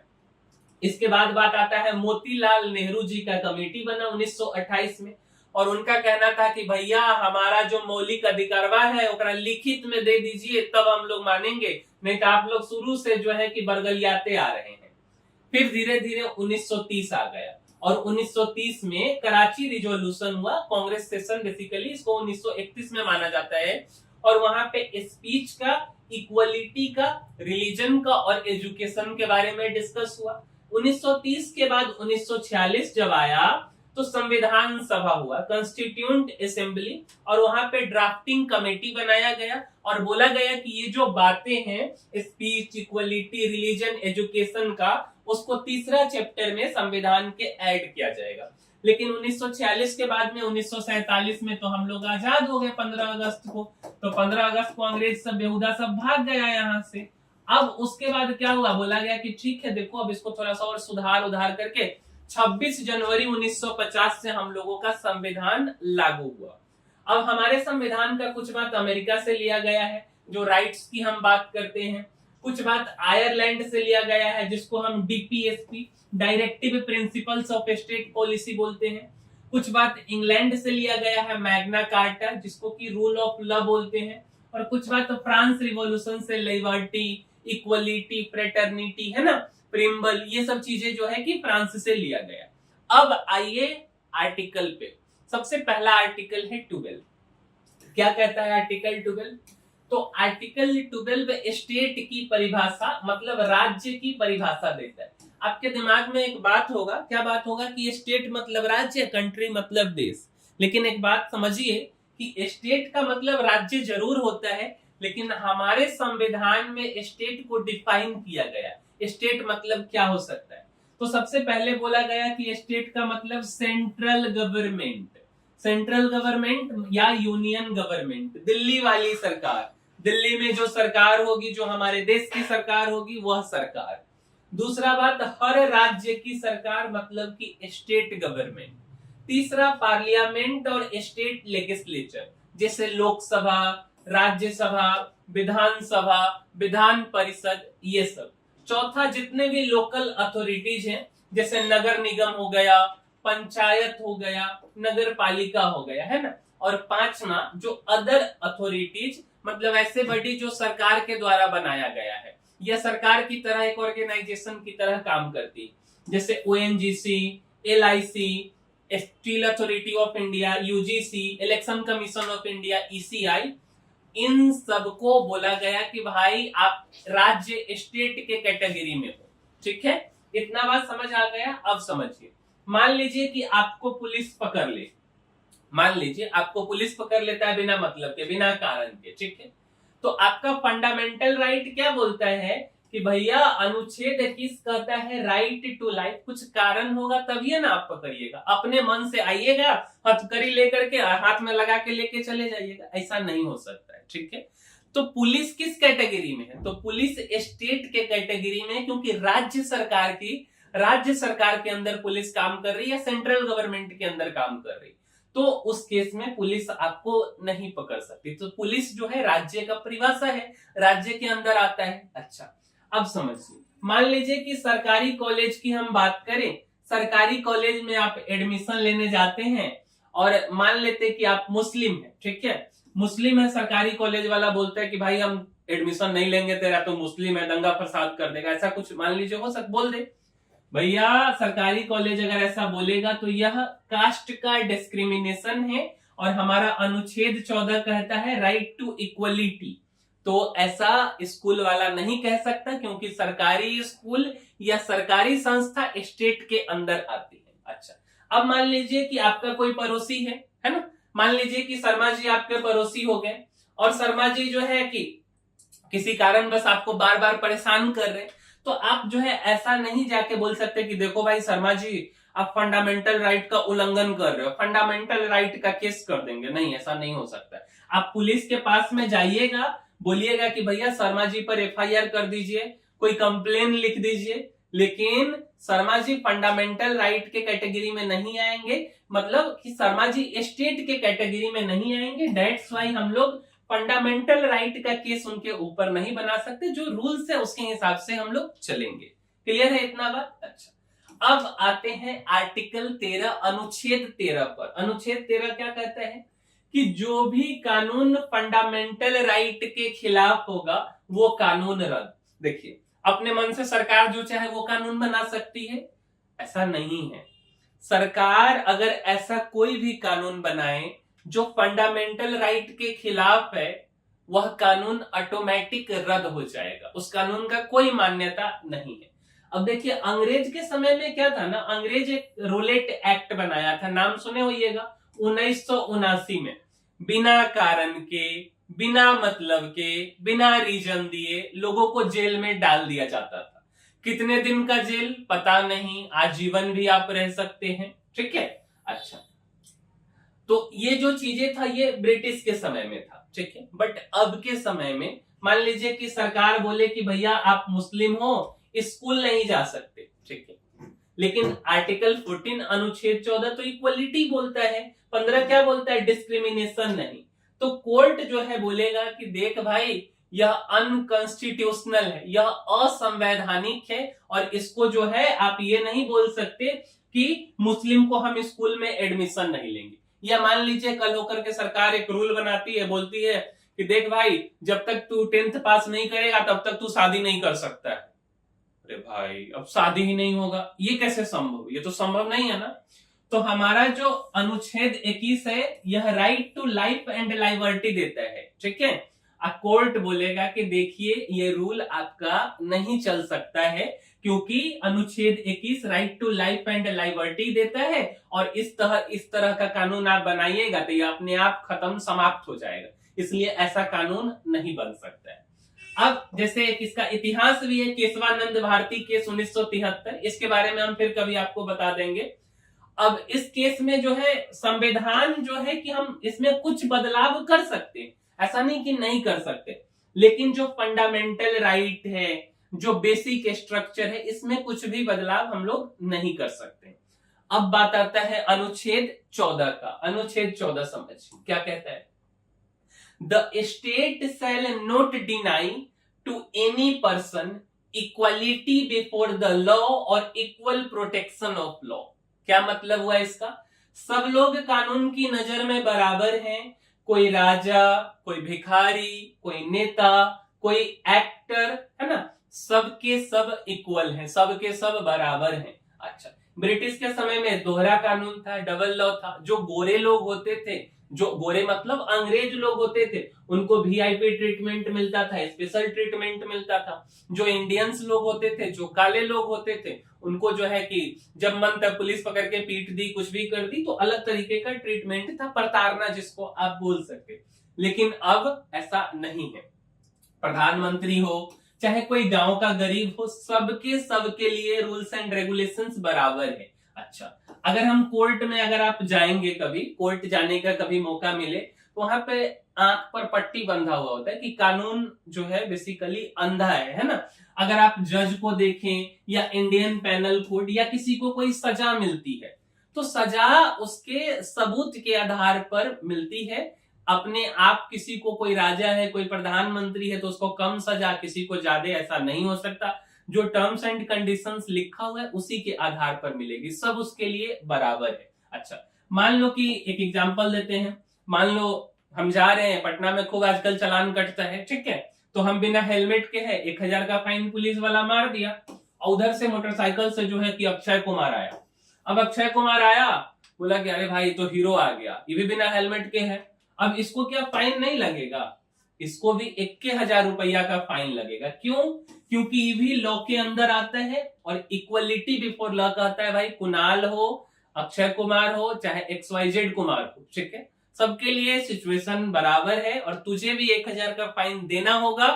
इसके बाद बात आता है मोतीलाल नेहरू जी का कमेटी बना 1928 में, और उनका कहना था कि भैया हमारा जो मौलिक अधिकारवा है ओकरा लिखित में दे दीजिए तब हम लोग मानेंगे, नहीं तो आप लोग शुरू से जो है कि बरगलियाते आ रहे हैं। फिर धीरे धीरे 1930 आ गया, और 1930 में कराची रिजोल्यूशन हुआ, कांग्रेस सेशन बेसिकली इसको 1931 में माना जाता है, और वहां पे स्पीच का, इक्वलिटी का, रिलीजन का और एजुकेशन के बारे में डिस्कस हुआ। 1930 के बाद 1946 जब आया तो संविधान सभा हुआ, कॉन्स्टिट्यूएंट असेंबली, और वहां पे ड्राफ्टिंग कमेटी बनाया गया, और बोला गया कि ये जो बातें हैं स्पीच, इक्वलिटी, रिलीजन, एजुकेशन का, उसको तीसरा चैप्टर में संविधान के ऐड किया जाएगा। लेकिन 1946 के बाद में 1947 में तो हम लोग आजाद हो गए 15 अगस्त को, तो 15 अगस्त को अंग्रेज सब बेहुदा सब भाग गया यहाँ से। अब उसके बाद क्या हुआ, बोला गया कि ठीक है देखो अब इसको थोड़ा सा और सुधार उधार करके 26 जनवरी 1950 से हम लोगों का संविधान लागू हुआ। अब हमारे संविधान का कुछ बात अमेरिका से लिया गया है, जो राइट्स की हम बात करते हैं, कुछ बात आयरलैंड से लिया गया है जिसको हम DPSP, directive principles of state policy बोलते हैं, कुछ बात इंग्लैंड से लिया गया है मैग्ना कार्टा जिसको कि रूल ऑफ लॉ बोलते हैं, और कुछ बात फ्रांस रिवॉल्यूशन से लिबर्टी, इक्वलिटी, फ्रेटर्निटी है ना, प्रिम्बल, ये सब चीजें जो है कि फ्रांस से लिया गया। अब आइए आर्टिकल पे। सबसे पहला आर्टिकल है 12। क्या कहता है आर्टिकल 12? तो आर्टिकल 12 स्टेट की परिभाषा, मतलब राज्य की परिभाषा देता है। आपके दिमाग में एक बात होगा, क्या बात होगा कि स्टेट मतलब राज्य, कंट्री मतलब देश। लेकिन एक बात समझिए कि स्टेट का मतलब राज्य जरूर होता है, लेकिन हमारे संविधान में स्टेट को डिफाइन किया गया। स्टेट मतलब क्या हो सकता है? तो सबसे पहले बोला गया कि स्टेट का मतलब सेंट्रल गवर्नमेंट, सेंट्रल गवर्नमेंट या यूनियन गवर्नमेंट, दिल्ली वाली सरकार, दिल्ली में जो सरकार होगी, जो हमारे देश की सरकार होगी वह सरकार। दूसरा बात हर राज्य की सरकार, मतलब कि स्टेट गवर्नमेंट। तीसरा पार्लियामेंट और स्टेट लेजिस्लेचर, जैसे लोकसभा, राज्यसभा, विधानसभा, विधान परिषद, ये सब। चौथा जितने भी लोकल अथॉरिटीज हैं, जैसे नगर निगम हो गया, पंचायत हो गया, नगर पालिका हो गया, है ना, और पांचवा जो अदर अथॉरिटीज, मतलब ऐसे बॉडी जो सरकार के द्वारा बनाया गया है या सरकार की तरह एक ऑर्गेनाइजेशन की तरह काम करती है, जैसे ONGC, LIC, steel authority of India, UGC, election commission of India, ECI, इन सबको बोला गया कि भाई आप राज्य स्टेट के कैटेगरी में हो। ठीक है, इतना बात समझ आ गया। अब समझिए, मान लीजिए कि आपको पुलिस पकड़ ले, मान लीजिए आपको पुलिस पकड़ लेता है बिना मतलब के, बिना कारण के। ठीक है, तो आपका फंडामेंटल राइट क्या बोलता है कि भैया अनुच्छेद 21 कहता है राइट टू लाइफ, कुछ कारण होगा तभी ना आप पकड़िएगा, अपने मन से आइएगा, हथकड़ी लेकर के हाथ में लगा के लेके चले जाइएगा, ऐसा नहीं हो सकता है। ठीक है, तो पुलिस किस कैटेगरी में है? तो पुलिस स्टेट के कैटेगरी में, क्योंकि राज्य सरकार के अंदर पुलिस काम कर रही है, सेंट्रल गवर्नमेंट के अंदर काम कर रही, तो उस केस में पुलिस आपको नहीं पकड़ सकती। तो पुलिस जो है राज्य का परिभाषा है, राज्य के अंदर आता है। अच्छा, अब समझिए, मान लीजिए कि सरकारी कॉलेज की हम बात करें, सरकारी कॉलेज में आप एडमिशन लेने जाते हैं और मान लेते कि आप मुस्लिम हैं। ठीक है, मुस्लिम है, सरकारी कॉलेज वाला बोलता है कि भाई हम एडमिशन नहीं लेंगे तेरा, तो मुस्लिम है, दंगा फसाद कर देगा, ऐसा कुछ मान लीजिए हो सकता, बोल दे भैया, सरकारी कॉलेज अगर ऐसा बोलेगा तो यह कास्ट का डिस्क्रिमिनेशन है और हमारा अनुच्छेद 14 कहता है राइट टू इक्वलिटी। तो ऐसा स्कूल वाला नहीं कह सकता, क्योंकि सरकारी स्कूल या सरकारी संस्था स्टेट के अंदर आती है। अच्छा, अब मान लीजिए कि आपका कोई पड़ोसी है ना, मान लीजिए कि शर्मा जी आपके पड़ोसी हो गए और शर्मा जी जो है कि किसी कारण बस आपको बार बार परेशान कर रहे हैं, तो आप जो है ऐसा नहीं जाके बोल सकते कि देखो भाई शर्मा जी आप फंडामेंटल राइट का उल्लंघन कर रहे हो, फंडामेंटल राइट का केस कर देंगे। नहीं, ऐसा नहीं हो सकता। आप पुलिस के पास में जाइएगा, बोलिएगा कि भैया शर्मा जी पर एफआईआर कर दीजिए, कोई कंप्लेन लिख दीजिए, लेकिन शर्मा जी फंडामेंटल राइट के कैटेगरी में नहीं आएंगे, मतलब कि शर्मा जी स्टेट के कैटेगरी में नहीं आएंगे। दैट्स वाई हम लोग फंडामेंटल राइट का केस उनके ऊपर नहीं बना सकते, जो रूल्स है उसके हिसाब से हम लोग चलेंगे। क्लियर है इतना बात? अच्छा, अब आते हैं आर्टिकल 13 अनुच्छेद 13 पर। अनुच्छेद 13 क्या कहता है कि जो भी कानून फंडामेंटल राइट के खिलाफ होगा वो कानून रद्द। देखिए, अपने मन से सरकार जो चाहे वो कानून बना सकती है, ऐसा नहीं है। सरकार अगर ऐसा कोई भी कानून बनाए जो फंडामेंटल राइट के खिलाफ है, वह कानून ऑटोमेटिक रद्द हो जाएगा, उस कानून का कोई मान्यता नहीं है। अब देखिए, अंग्रेज के समय में क्या था ना, अंग्रेज एक रोलेट एक्ट बनाया था, नाम सुने होइएगा, 1979 में। बिना कारण के, बिना मतलब के, बिना रीजन दिए लोगों को जेल में डाल दिया जाता था। कितने दिन का जेल पता नहीं, आजीवन भी आप रह सकते हैं। ठीक है, अच्छा, तो ये जो चीजें था ये ब्रिटिश के समय में था। ठीक है, बट अब के समय में मान लीजिए कि सरकार बोले कि भैया आप मुस्लिम हो, स्कूल नहीं जा सकते। ठीक है, लेकिन आर्टिकल 14 अनुच्छेद 14 तो इक्वलिटी बोलता है, 15 क्या बोलता है, डिस्क्रिमिनेशन नहीं। तो कोर्ट जो है बोलेगा कि देख भाई यह अनकॉन्स्टिट्यूशनल है, यह असंवैधानिक है, और इसको जो है आप ये नहीं बोल सकते कि मुस्लिम को हम स्कूल में एडमिशन नहीं लेंगे। या मान लीजिए कल होकर के सरकार एक रूल बनाती है, बोलती है कि देख भाई जब तक तू 10th पास नहीं करेगा तब तक तू शादी नहीं कर सकता है। अरे भाई अब शादी ही नहीं होगा, ये कैसे संभव? ये तो संभव नहीं है ना। तो हमारा जो अनुच्छेद 21 है यह right to life and liberty देता है। ठीक है, कोर्ट बोलेगा कि देखिए ये रूल आपका नहीं चल सकता है, क्योंकि अनुच्छेद 21 right to life and liberty देता है, और इस तरह का कानून आप बनाइएगा तो ये अपने आप खत्म, समाप्त हो जाएगा, इसलिए ऐसा कानून नहीं बन सकता है। अब जैसे इसका इतिहास भी है, केशवानंद भारती केस 1973, इसके बारे में हम फिर कभी आपको बता देंगे। अब इस केस में जो है संविधान जो है कि हम इसमें कुछ बदलाव कर सकते हैं, ऐसा नहीं कि नहीं कर सकते, लेकिन जो फंडामेंटल राइट है, जो बेसिक स्ट्रक्चर है, इसमें कुछ भी बदलाव हम लोग नहीं कर सकते। अब बात आता है अनुच्छेद 14 का। अनुच्छेद 14 समझिए क्या कहता है, the state shall not deny to any person equality before the law और इक्वल प्रोटेक्शन ऑफ लॉ। क्या मतलब हुआ इसका सब लोग कानून की नजर में बराबर हैं। कोई राजा, कोई भिखारी, कोई नेता, कोई एक्टर, है ना, सबके सब इक्वल हैं, सबके सब बराबर हैं। अच्छा, ब्रिटिश के समय में दोहरा कानून था, डबल लॉ था। जो गोरे लोग होते थे, जो गोरे मतलब अंग्रेज लोग होते थे, उनको वीआईपी ट्रीटमेंट मिलता था, स्पेशल ट्रीटमेंट मिलता था। जो इंडियंस लोग होते थे, जो काले लोग होते थे, उनको जो है कि जब मन तब पुलिस पकड़ के पीट दी, कुछ भी कर दी, तो अलग तरीके का ट्रीटमेंट था, प्रताड़ना जिसको आप बोल सकते। लेकिन अब ऐसा नहीं है। प्रधानमंत्री हो चाहे कोई गांव का गरीब हो, सबके लिए रूल्स एंड रेगुलेशंस बराबर है। अच्छा, अगर हम कोर्ट में, अगर आप जाएंगे, कभी कोर्ट जाने का कभी मौका मिले, तो वहां पे आंख पर पट्टी बंधा हुआ होता है कि कानून जो है बेसिकली अंधा है ना। अगर आप जज को देखें या इंडियन पैनल कोड या किसी को कोई सजा मिलती है, तो सजा उसके सबूत के आधार पर मिलती है। अपने आप किसी को, कोई राजा है, कोई प्रधानमंत्री है, तो उसको कम सजा, किसी को ज्यादा, ऐसा नहीं हो सकता। जो टर्म्स एंड कंडीशंस लिखा हुआ है उसी के आधार पर मिलेगी, सब उसके लिए बराबर है। अच्छा, मान लो कि एक एग्जांपल देते हैं। मान लो हम जा रहे हैं, पटना में खूब आजकल चालान कटता है, ठीक है, तो हम बिना हेलमेट के हैं, 1000 का फाइन पुलिस वाला मार दिया। और उधर से मोटरसाइकिल से जो है कि अक्षय कुमार आया। अब अक्षय कुमार आया, बोला कि अरे भाई तो हीरो आ गया, ये भी बिना हेलमेट के है। अब इसको क्या फाइन नहीं लगेगा? इसको भी 21,000 रुपया का फाइन लगेगा। क्यों? क्योंकि ये भी लॉ के अंदर आता है और इक्वलिटी बिफोर लॉ कहता है। भाई कुणाल हो, अक्षय कुमार हो, चाहे XYZ कुमार हो, ठीक है, सबके लिए सिचुएशन बराबर है और तुझे भी 1000 का फाइन देना होगा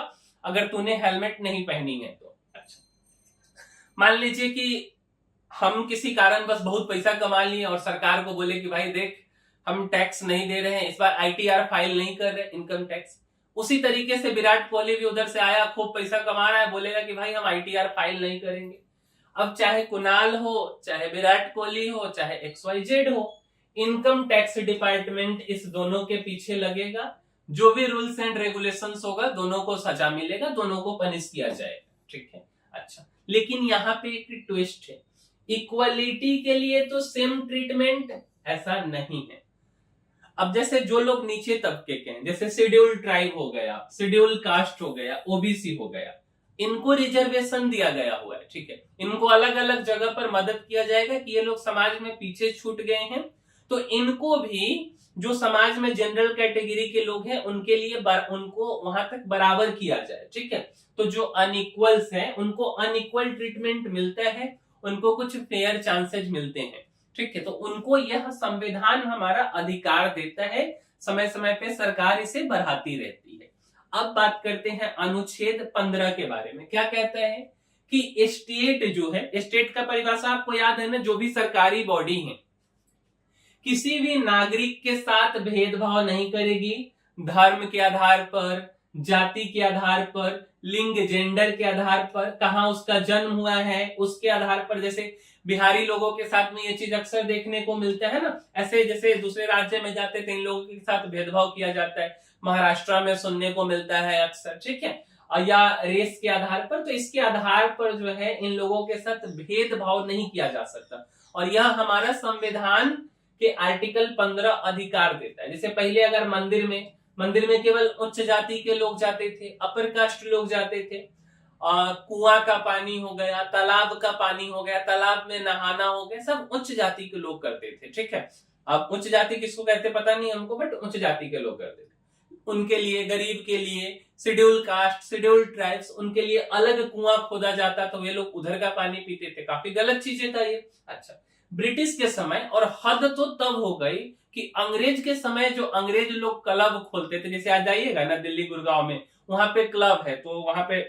अगर तूने हेलमेट नहीं पहनी है तो। अच्छा, मान लीजिए कि हम किसी कारण बस बहुत पैसा कमा लिए और सरकार को बोले कि भाई देख, हम टैक्स नहीं दे रहे हैं, इस बार ITR फाइल नहीं कर रहे, इनकम टैक्स। उसी तरीके से विराट कोहली भी उधर से आया, खूब पैसा कमा रहा है, बोलेगा कि भाई हम ITR फाइल नहीं करेंगे। अब चाहे कुणाल हो, चाहे विराट कोहली हो, चाहे XYZ हो, इनकम टैक्स डिपार्टमेंट इस दोनों के पीछे लगेगा। जो भी रूल्स एंड रेगुलेशंस होगा, दोनों को सजा मिलेगा, दोनों को पनिश किया जाएगा, ठीक है। अच्छा, लेकिन यहाँ पे एक ट्विस्ट है, इक्वलिटी के लिए तो सेम ट्रीटमेंट, ऐसा नहीं है। अब जैसे जो लोग नीचे तबके के हैं, जैसे शेड्यूल ट्राइब हो गया, शेड्यूल कास्ट हो गया, OBC हो गया, इनको रिजर्वेशन दिया गया हुआ है, ठीक है, इनको अलग अलग जगह पर मदद किया जाएगा कि ये लोग समाज में पीछे छूट गए हैं, तो इनको भी जो समाज में जनरल कैटेगरी के लोग हैं उनके लिए उनको वहां तक बराबर किया जाए, ठीक है। तो जो अनइक्वल्स हैं उनको अनइक्वल ट्रीटमेंट मिलता है, उनको कुछ फेयर चांसेस मिलते हैं, ठीक है। तो उनको यह संविधान हमारा अधिकार देता है, समय समय पे सरकार इसे बढ़ाती रहती है। अब बात करते हैं अनुच्छेद 15 के बारे में। क्या कहता है कि स्टेट जो है, स्टेट का परिभाषा आपको याद है ना, जो भी सरकारी बॉडी है, किसी भी नागरिक के साथ भेदभाव नहीं करेगी, धर्म के आधार पर, जाति के आधार पर, लिंग जेंडर के आधार पर, कहां उसका जन्म हुआ है उसके आधार पर। जैसे बिहारी लोगों के साथ में ये चीज अक्सर देखने को मिलता है ना, ऐसे जैसे दूसरे राज्य में जाते थे इन लोगों के साथ भेदभाव किया जाता है, महाराष्ट्र में सुनने को मिलता है अक्सर, ठीक है, या रेस के आधार पर। तो इसके आधार पर जो है इन लोगों के साथ भेदभाव नहीं किया जा सकता, और यह हमारा संविधान के आर्टिकल 15 अधिकार देता है। जैसे पहले अगर मंदिर में केवल उच्च जाति के लोग जाते थे, अपर कास्ट लोग जाते थे, कुआं का पानी हो गया, तालाब का पानी हो गया, तालाब में नहाना हो गया, सब उच्च जाति के लोग करते थे, ठीक है। अब उच्च जाति किसको कहते पता नहीं हमको, बट उच्च जाति के लोग करते थे। उनके लिए, गरीब के लिए, शेड्यूल कास्ट, शेड्यूल ट्राइब्स, उनके लिए अलग कुआं खोदा जाता, तो वे लोग उधर का पानी पीते थे। काफी गलत चीजें था ये। अच्छा, ब्रिटिश के समय, और हद तो तब हो गई कि अंग्रेज के समय जो अंग्रेज लोग क्लब खोलते थे, जैसे आज जाइएगा ना दिल्ली गुड़गांव में, वहां पे क्लब है, तो वहां पे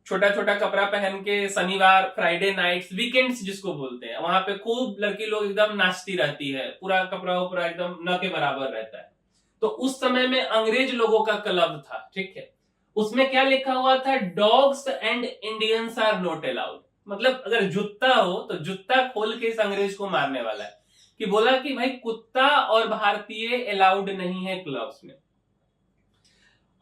छोटा छोटा कपड़ा पहन के शनिवार, फ्राइडे नाइट्स, वीकेंड्स जिसको बोलते हैं, वहां पे खूब लड़की लोग एकदम नाचती रहती है, पूरा कपड़ा पूरा एकदम न के बराबर रहता है। तो उस समय में अंग्रेज लोगों का क्लब था, ठीक है। उसमें क्या लिखा हुआ था, dogs and Indians are not allowed. मतलब अगर जूता हो तो जूता खोल के इस अंग्रेज को मारने वाला है, कि बोला कि भाई कुत्ता और भारतीय अलाउड नहीं है क्लब्स में।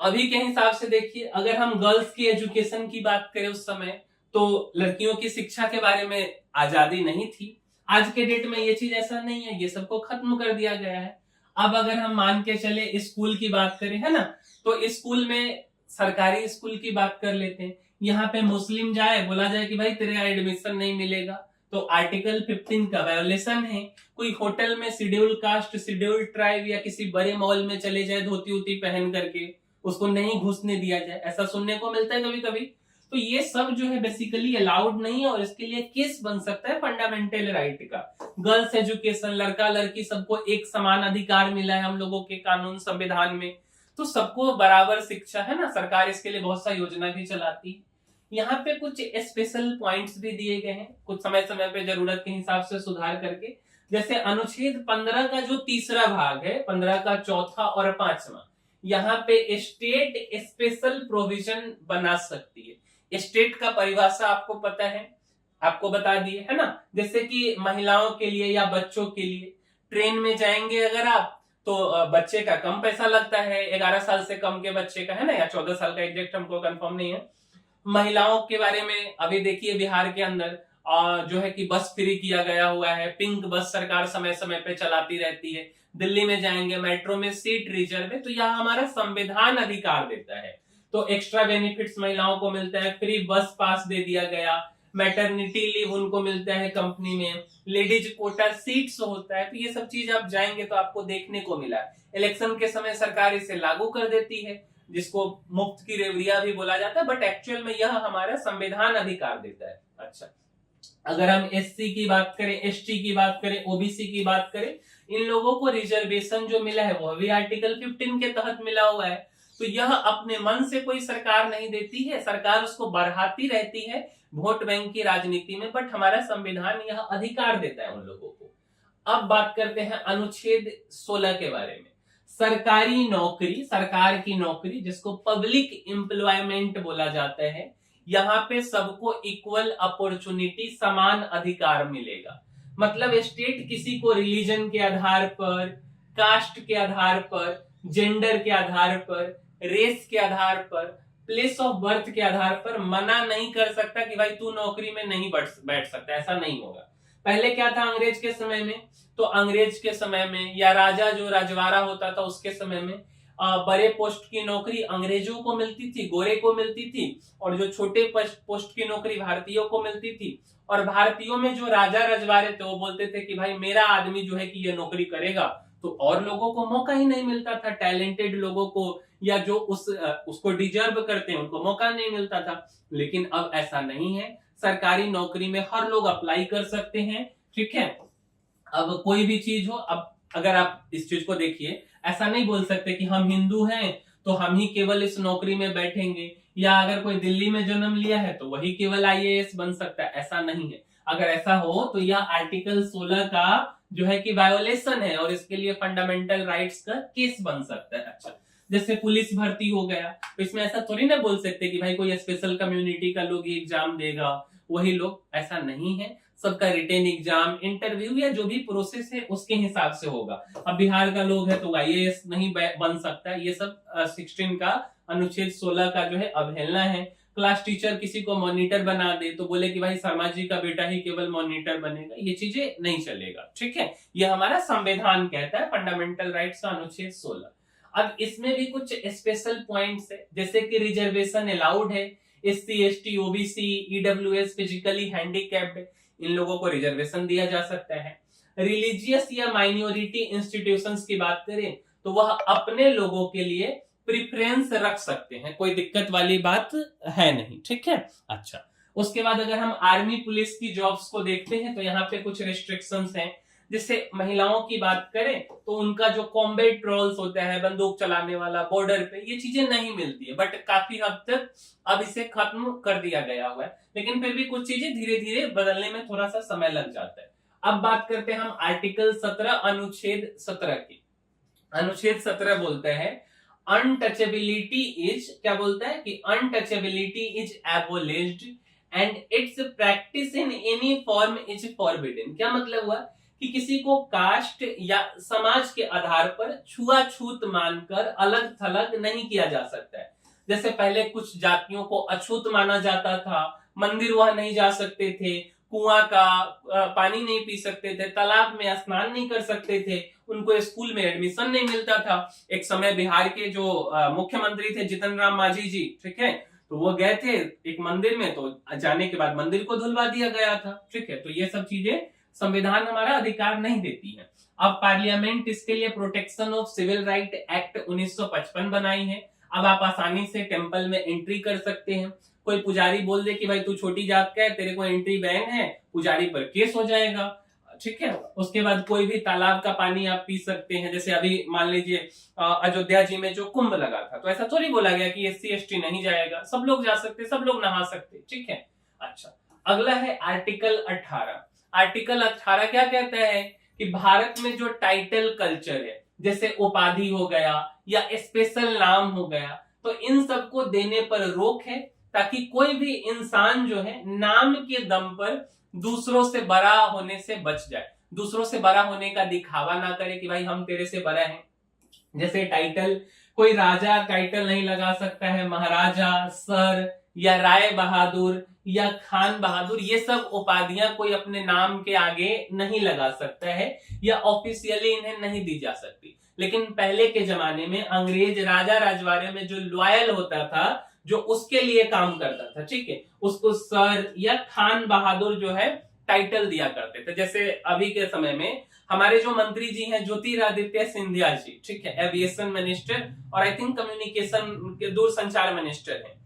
अभी के हिसाब से देखिए, अगर हम गर्ल्स की एजुकेशन की बात करें उस समय, तो लड़कियों की शिक्षा के बारे में आजादी नहीं थी। आज के डेट में ये चीज ऐसा नहीं है, ये सबको खत्म कर दिया गया है। अब अगर हम मान के चले स्कूल की बात करें, है ना, तो स्कूल में सरकारी स्कूल की बात कर लेते हैं। यहाँ पे मुस्लिम जाए, बोला जाए कि भाई तेरे एडमिशन नहीं मिलेगा, तो आर्टिकल 15 का वायोलेशन है। कोई होटल में शेड्यूल कास्ट, शेड्यूल ट्राइब या किसी बड़े मॉल में चले जाए धोती उती पहन करके, उसको नहीं घुसने दिया जाए, ऐसा सुनने को मिलता है कभी कभी। तो ये सब जो है बेसिकली अलाउड नहीं है, और इसके लिए केस बन सकता है फंडामेंटल राइट का। गर्ल्स एजुकेशन, लड़का लड़की सबको एक समान अधिकार मिला है हम लोगों के कानून संविधान में, तो सबको बराबर शिक्षा, है ना। सरकार इसके लिए बहुत सा योजना भी चलाती है। यहाँ पे कुछ स्पेशल पॉइंट्स भी दिए गए हैं, कुछ समय समय पे जरूरत के हिसाब से सुधार करके। जैसे अनुच्छेद 15 का जो तीसरा भाग है, 15 का चौथा और पांचवा, यहाँ पे स्टेट स्पेशल प्रोविजन बना सकती है। स्टेट का परिभाषा आपको पता है, आपको बता दिए, है ना। जैसे कि महिलाओं के लिए या बच्चों के लिए ट्रेन में जाएंगे अगर आप, तो बच्चे का कम पैसा लगता है, 11 साल से कम के बच्चे का, है ना, या 14 साल का, एग्जैक्ट हमको कंफर्म नहीं है। महिलाओं के बारे में अभी देखिए बिहार के अंदर जो है कि बस फ्री किया गया हुआ है, पिंक बस सरकार समय समय पे चलाती रहती है। दिल्ली में जाएंगे मेट्रो में सीट रिजर्व है, तो यह हमारा संविधान अधिकार देता है। तो एक्स्ट्रा बेनिफिट्स महिलाओं को मिलता है, फ्री बस पास दे दिया गया, मैटरनिटी लीव उनको मिलता है कंपनी में, लेडीज कोटा सीट्स होता है। तो ये सब चीज आप जाएंगे तो आपको देखने को मिला। इलेक्शन के समय सरकार इसे लागू कर देती है, जिसको मुफ्त की रेवड़िया भी बोला जाता है, बट एक्चुअल में यह हमारा संविधान अधिकार देता है। अच्छा, अगर हम एससी की बात करें, एसटी की बात करें, ओबीसी की बात करें, इन लोगों को रिजर्वेशन जो मिला है वह भी आर्टिकल 15 के तहत मिला हुआ है। तो यह अपने मन से कोई सरकार नहीं देती है, सरकार उसको बढ़ाती रहती है वोट बैंक की राजनीति में, बट हमारा संविधान यह अधिकार देता है उन लोगों को। अब बात करते हैं अनुच्छेद 16 के बारे में। सरकारी नौकरी, सरकार की नौकरी, जिसको पब्लिक एम्प्लॉयमेंट बोला जाता है, यहाँ पे सबको इक्वल अपॉर्चुनिटी, समान अधिकार मिलेगा। मतलब स्टेट किसी को रिलीजन के आधार पर, कास्ट के आधार पर, जेंडर के आधार पर, रेस के आधार पर, प्लेस ऑफ बर्थ के आधार पर मना नहीं कर सकता कि भाई तू नौकरी में नहीं बैठ सकता, ऐसा नहीं होगा। पहले क्या था अंग्रेज के समय में, तो अंग्रेज के समय में या राजा जो राजवाड़ा होता था उसके समय में बड़े पोस्ट की नौकरी अंग्रेजों को मिलती थी, गोरे को मिलती थी, और जो छोटे पोस्ट की नौकरी भारतीयों को मिलती थी। और भारतीयों में जो राजा रजवाड़े थे वो बोलते थे कि भाई मेरा आदमी जो है कि ये नौकरी करेगा, तो और लोगों को मौका ही नहीं मिलता था, टैलेंटेड लोगों को या जो उसको डिजर्व करते हैं उनको मौका नहीं मिलता था। लेकिन अब ऐसा नहीं है, सरकारी नौकरी में हर लोग अप्लाई कर सकते हैं, ठीक है। अब कोई भी चीज हो, अब अगर आप इस चीज को देखिए, ऐसा नहीं बोल सकते कि हम हिंदू हैं तो हम ही केवल इस नौकरी में बैठेंगे, या अगर कोई दिल्ली में जन्म लिया है तो वही केवल आईएएस बन सकता है, ऐसा नहीं है। अगर ऐसा हो तो यह आर्टिकल 16 का जो है कि वायोलेशन है, और इसके लिए फंडामेंटल राइट्स का केस बन सकता है। अच्छा, जैसे पुलिस भर्ती हो गया, तो इसमें ऐसा थोड़ी ना बोल सकते कि भाई कोई स्पेशल कम्युनिटी का लोग एग्जाम देगा वही लोग, ऐसा नहीं है। सबका रिटेन एग्जाम, इंटरव्यू या जो भी प्रोसेस है उसके हिसाब से होगा। अब बिहार का लोग है तो आईएएस नहीं बन सकता, ये सब 16 का अनुच्छेद 16 का जो है अवहेलना है। क्लास टीचर किसी को मॉनिटर बना दे तो बोले कि भाई शर्मा जी का बेटा ही केवल मॉनिटर बनेगा, ये चीजें नहीं चलेगा, ठीक है। ये हमारा संविधान कहता है, फंडामेंटल राइट्स का अनुच्छेद 16। अब इसमें भी कुछ स्पेशल पॉइंट्स है, जैसे कि रिजर्वेशन अलाउड है, SC, ST, OBC, EWS, physically handicapped, इन लोगों को रिजर्वेशन दिया जा सकता है। रिलीजियस या माइनॉरिटी इंस्टीट्यूशंस की बात करें तो वह अपने लोगों के लिए प्रेफरेंस रख सकते हैं, कोई दिक्कत वाली बात है नहीं, ठीक है। अच्छा, उसके बाद अगर हम आर्मी पुलिस की जॉब्स को देखते हैं तो यहाँ पे कुछ रिस्ट्रिक्शंस हैं। जैसे महिलाओं की बात करें तो उनका जो कॉम्बैट रोल्स होता है, बंदूक चलाने वाला, बॉर्डर पे, ये चीजें नहीं मिलती है, बट काफी हद तक अब इसे खत्म कर दिया गया हुआ है। लेकिन फिर भी कुछ चीजें धीरे धीरे बदलने में थोड़ा सा समय लग जाता है। अब बात करते हैं हम आर्टिकल 17 अनुच्छेद 17 की। अनुच्छेद 17 बोलता है अनटचेबिलिटी इज, क्या बोलता है कि untouchability is एबोलिश्ड and it's practice in any form is forbidden. क्या मतलब हुआ कि किसी को कास्ट या समाज के आधार पर छुआछूत मानकर अलग थलग नहीं किया जा सकता है। जैसे पहले कुछ जातियों को अछूत माना जाता था, मंदिर वहां नहीं जा सकते थे, कुआं का पानी नहीं पी सकते थे, तालाब में स्नान नहीं कर सकते थे, उनको स्कूल में एडमिशन नहीं मिलता था। एक समय बिहार के जो मुख्यमंत्री थे जीतन राम मांझी जी, ठीक है, तो वो गए थे एक मंदिर में, तो जाने के बाद मंदिर को धुलवा दिया गया था, ठीक है। तो ये सब चीजें संविधान हमारा अधिकार नहीं देती है। अब पार्लियामेंट इसके लिए protection of civil right act 1955 बनाई है। अब आप आसानी से टेंपल में एंट्री कर सकते हैं। कोई पुजारी बोल दे कि भाई तू छोटी जात का है, तेरे को एंट्री बैन है, पुजारी पर केस हो जाएगा, ठीक है। उसके बाद कोई भी तालाब का पानी आप पी सकते हैं। जैसे अभी मान लीजिए अयोध्या जी में जो कुंभ लगा था, तो ऐसा थोड़ी बोला गया कि SC ST नहीं जाएगा, सब लोग जा सकते, सब लोग नहा सकते, ठीक है। अच्छा, अगला है आर्टिकल 18। आर्टिकल 18 क्या कहता है कि भारत में जो टाइटल कल्चर है, जैसे उपाधि हो गया या स्पेशल नाम हो गया, तो इन सबको देने पर रोक है, ताकि कोई भी इंसान जो है नाम के दम पर दूसरों से बड़ा होने से बच जाए, दूसरों से बड़ा होने का दिखावा ना करे कि भाई हम तेरे से बड़ा हैं। जैसे टाइटल, कोई राजा टाइटल नहीं लगा सकता है, महाराजा, सर या राय बहादुर या खान बहादुर, ये सब उपाधियां कोई अपने नाम के आगे नहीं लगा सकता है या ऑफिशियली इन्हें नहीं दी जा सकती। लेकिन पहले के जमाने में अंग्रेज राजा राजवाड़े में जो लॉयल होता था, जो उसके लिए काम करता था, ठीक है, उसको सर या खान बहादुर जो है टाइटल दिया करते थे। जैसे अभी के समय में हमारे जो मंत्री जी हैं ज्योतिरादित्य सिंधिया जी, ठीक है, एविएशन मिनिस्टर और आई थिंक कम्युनिकेशन के दूरसंचार मिनिस्टर हैं,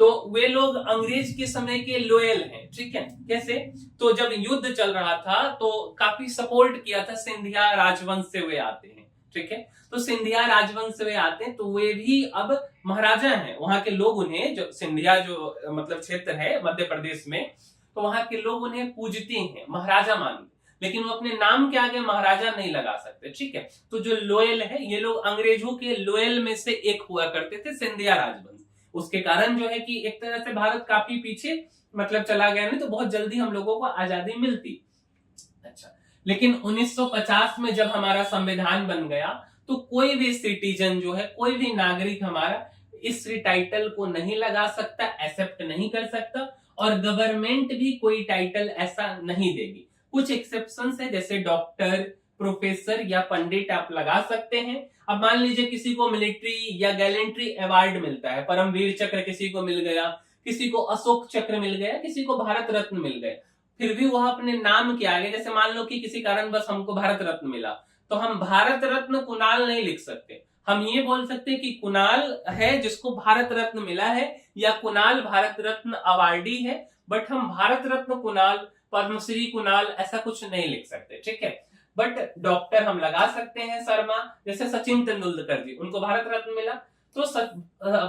तो वे लोग अंग्रेज के समय के लोयल हैं, ठीक है। कैसे? तो जब युद्ध चल रहा था तो काफी सपोर्ट किया था, सिंधिया राजवंश से वे आते हैं, ठीक है। तो सिंधिया राजवंश से वे आते हैं, तो वे भी अब महाराजा हैं। वहां के लोग उन्हें, जो सिंधिया जो मतलब क्षेत्र है मध्य प्रदेश में, तो वहां के लोग उन्हें पूजते हैं, महाराजा मानते, लेकिन वो अपने नाम के आगे महाराजा नहीं लगा सकते, ठीक है। तो जो लोयल है, ये लोग अंग्रेजों के लोयल में से एक हुआ करते थे, सिंधिया राजवंश। उसके कारण जो है कि एक तरह से भारत काफी पीछे मतलब चला गया, नहीं तो बहुत जल्दी हम लोगों को आजादी मिलती। अच्छा, लेकिन 1950 में जब हमारा संविधान बन गया, तो कोई भी सिटीजन जो है, कोई भी नागरिक हमारा इस टाइटल को नहीं लगा सकता, एक्सेप्ट नहीं कर सकता, और गवर्नमेंट भी कोई टाइटल ऐसा नहीं देगी। कुछ एक्सेप्शंस है, जैसे डॉक्टर, प्रोफेसर या पंडित आप लगा सकते हैं। अब मान लीजिए किसी को मिलिट्री या गैलेंट्री अवार्ड मिलता है, परमवीर चक्र किसी को मिल गया, किसी को अशोक चक्र मिल गया, किसी को भारत रत्न मिल गया, फिर भी वह अपने नाम के आगे, जैसे मान लो कि किसी कारणवश हमको भारत रत्न मिला, तो हम भारत रत्न कुणाल नहीं लिख सकते। हम ये बोल सकते हैं कि कुणाल है जिसको भारत रत्न मिला है, या कुणाल भारत रत्न अवार्डी है, बट हम भारत रत्न कुणाल, पद्मश्री कुणाल ऐसा कुछ नहीं लिख सकते, ठीक है। बट डॉक्टर हम लगा सकते हैं शर्मा, जैसे सचिन तेंदुलकर जी, उनको भारत रत्न मिला, तो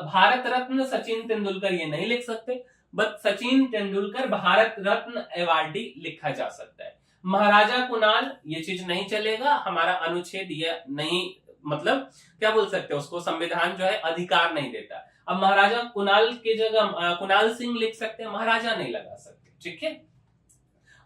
भारत रत्न सचिन तेंदुलकर ये नहीं लिख सकते, बट सचिन तेंदुलकर भारत रत्न अवार्डी लिखा जा सकता है। महाराजा कुणाल ये चीज नहीं चलेगा, हमारा अनुच्छेद ये नहीं, मतलब क्या बोल सकते हैं उसको, संविधान जो है अधिकार नहीं देता। अब महाराजा कुणाल की जगह कुणाल सिंह लिख सकते हैं, महाराजा नहीं लगा सकते, ठीक है।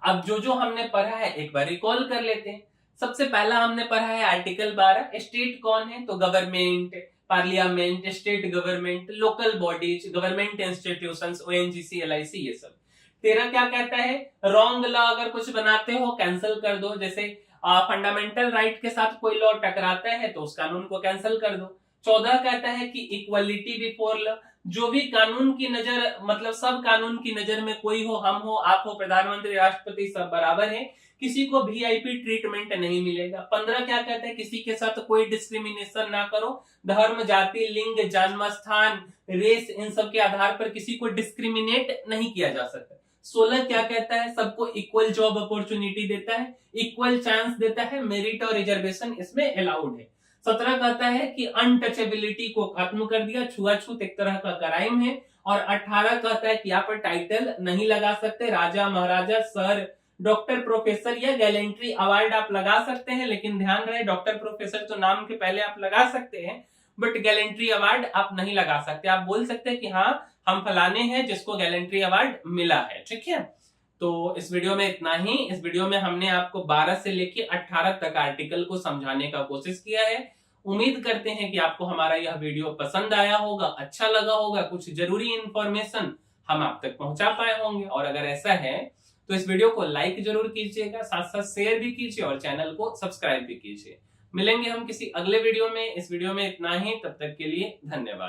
अब जो हमने पढ़ा है एक बार रिकॉल कर लेते हैं। सबसे पहला हमने पढ़ा है आर्टिकल 12, स्टेट कौन है, तो government, parliament, state government, local bodies, government institutions, ONGC, LIC, ये सब। 13 क्या कहता है, रॉन्ग लॉ अगर कुछ बनाते हो कैंसिल कर दो, जैसे फंडामेंटल राइट के साथ कोई लॉ टकराता है तो उस कानून को कैंसिल कर दो। 14 कहता है कि इक्वलिटी बिफोर लॉ, जो भी कानून की नजर, मतलब सब कानून की नजर में, कोई हो, हम हो, आप हो, प्रधानमंत्री, राष्ट्रपति, सब बराबर है, किसी को VIP ट्रीटमेंट नहीं मिलेगा। 15 क्या कहता है, किसी के साथ कोई डिस्क्रिमिनेशन ना करो, धर्म, जाति, लिंग, जन्म स्थान, रेस, इन सब के आधार पर किसी को डिस्क्रिमिनेट नहीं किया जा सकता। 16 क्या कहता है, सबको इक्वल जॉब अपॉर्चुनिटी देता है, इक्वल चांस देता है, मेरिट और रिजर्वेशन इसमें अलाउड है। 17 कहता है कि अनटचेबिलिटी को खत्म कर दिया, छुआछूत एक तरह का क्राइम है। और 18 कहता है कि यहाँ पर टाइटल नहीं लगा सकते, राजा, महाराजा, सर, डॉक्टर, प्रोफेसर या गैलेंट्री अवार्ड आप लगा सकते हैं, लेकिन ध्यान रहे डॉक्टर, प्रोफेसर तो नाम के पहले आप लगा सकते हैं, बट गैलेंट्री अवार्ड आप नहीं लगा सकते। आप बोल सकते हैं कि हाँ हम फलाने हैं जिसको गैलेंट्री अवार्ड मिला है, ठीक है। तो इस वीडियो में इतना ही। इस वीडियो में हमने आपको 12 से लेके 18 तक आर्टिकल को समझाने का कोशिश किया है। उम्मीद करते हैं कि आपको हमारा यह वीडियो पसंद आया होगा, अच्छा लगा होगा, कुछ जरूरी इंफॉर्मेशन हम आप तक पहुंचा पाए होंगे। और अगर ऐसा है तो इस वीडियो को लाइक जरूर कीजिएगा, साथ साथ शेयर भी कीजिए और चैनल को सब्सक्राइब भी कीजिए। मिलेंगे हम किसी अगले वीडियो में। इस वीडियो में इतना ही, तब तक के लिए धन्यवाद।